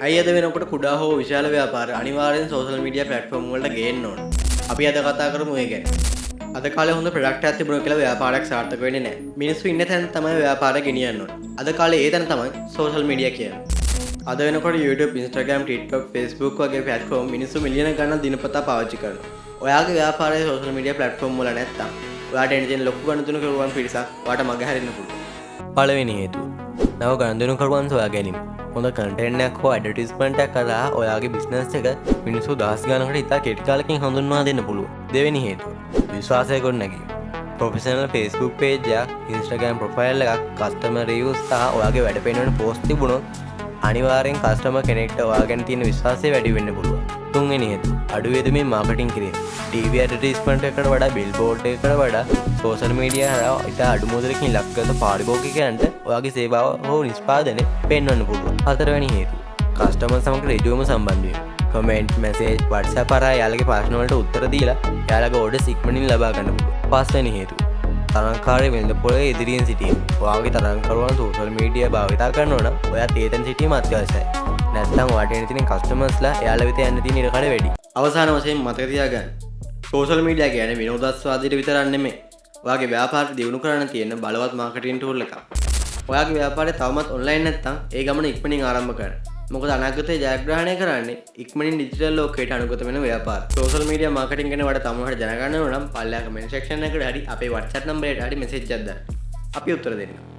ඇයි අද වෙනකොට කුඩා හෝ විශාල ව්‍යාපාර අනිවාර්යෙන් සෝෂල් මීඩියා ප්ලැට්ෆෝම් වලට ගේන්න ඕන. අපි අද කතා කරමු ඒ ගැන. අද කාලේ හොඳ ප්‍රොඩක්ට් එකක් තිබුණා කියලා ව්‍යාපාරයක් සාර්ථක වෙන්නේ නැහැ. මිනිස්සු ඉන්න තැන තමයි ව්‍යාපාරය ගෙනියන්න ඕන. අද කාලේ ඒ තැන තමයි සෝෂල් මීඩියා කියන්නේ. අද වෙනකොට YouTube, Instagram, TikTok, Facebook වගේ ප්ලැට්ෆෝම් මිනිස්සු මිලියන ගණන් දිනපතා පාවිච්චි කරනවා. ඔයාගේ ව්‍යාපාරයේ සෝෂල් මීඩියා ප්ලැට්ෆෝම් වල නැත්තම් ඔයාට එන තියෙන ලොකු ගණතුණු කරුවන් පිරිසක් ඔයාට මග හැරෙන්න පුළුවන්. පළවෙනි හේතුව. නව ගණතුණු කරුවන් සොයා ගැනීම. හොඳ කන්ටෙන්ට් එකක් හෝ ඇඩ්වර්ටයිස්මන්ට් එකක් කරලා ඔයාගේ බිස්නස් එක මිනිස්සු දහස් ගණනකට ඉතා කෙටි කාලෙකින් හඳුන්වා දෙන්න පුළුවන්. දෙවෙනි හේතුව. විශ්වාසය ගොඩනැගීම. ප්‍රොෆෙෂනල් Facebook page එකක්, Instagram profile එකක්, customer reviews සහ ඔයාගේ වැඩ පෙන්වන post තිබුණොත් අනිවාර්යෙන් කස්ටමර් කෙනෙක්ට ඔයා ගැන තියෙන විශ්වාසය වැඩි වෙන්න පුළුවන්. තුන්වෙනි හේතුව. අඩු වේදමින් මාකටිං කිරීම. TV ඇඩ්වර්ටයිස්මන්ට් එකකට වඩා බිල්බෝඩ් එකකට වඩා සෝෂල් මීඩියා හරහා ඉතා අඩු මුදලකින් ලක්කත පාරිභෝගිකයන්ට ඔයාගේ සේවාව හෝ නිෂ්පාදනය පෙන්වන්න පුළුවන්. හතරවෙනි හේතුව. කස්ටමර් සමග ඍජුවම සම්බන්ධ වීම. කමෙන්ට්, මෙසේජ්, WhatsApp හරහා යාළගේ ප්‍රශ්න වලට උත්තර දීලා යාළගේ ඕඩර්ස් ඉක්මනින් ලබා ගන්න පුළුවන්. පස්වෙනි හේතුව. තරංකාරී වෙළඳපොලේ ඉදිරියෙන් සිටීම. ඔයාගේ තරංකරුවන් සෝෂල් මීඩියා භාවිත කරනවා නම් ඔයාත් ඒතන සිටීම අත්‍යවශ්‍යයි. නැත්නම් ඔයාට එන තියෙන කස්ටමර්ස්ලා එයාලා වෙත යන්න තියෙන ඉඩකඩ වැඩි. අවසාන වශයෙන් මතක තියාගන්න. සෝෂල් මීඩියා කියන්නේ විනෝදාස්වාදයට විතරක් නෙමෙයි. ඔයාගේ ව්‍යාපාරය දියුණු කරන්න තියෙන බලවත් මාකටිං ටූල් එකක්. ඔයාගේ ව්‍යාපාරය තවමත් ඔන්ලයින් නැත්නම් ඒ ගමන ඉක්මනින් ආරම්භ කරන්න. මොකද අනාගතයේ ජයග්‍රහණය කරන්නේ ඉක්මනින් ඩිජිටල් ලෝකයට අනුගත වෙන ව්‍යාපාර. සෝෂල් මීඩියා මාකටිං ගැන වඩා තමුන්ට දැනගන්න ඕන නම් පල්ලෙහා කමෙන්ට් සෙක්ෂන් එකට හරි අපේ WhatsApp නම්බරයට හරි මෙසේජ් එකක් දාන්න. අපි උත්තර දෙන්නම්.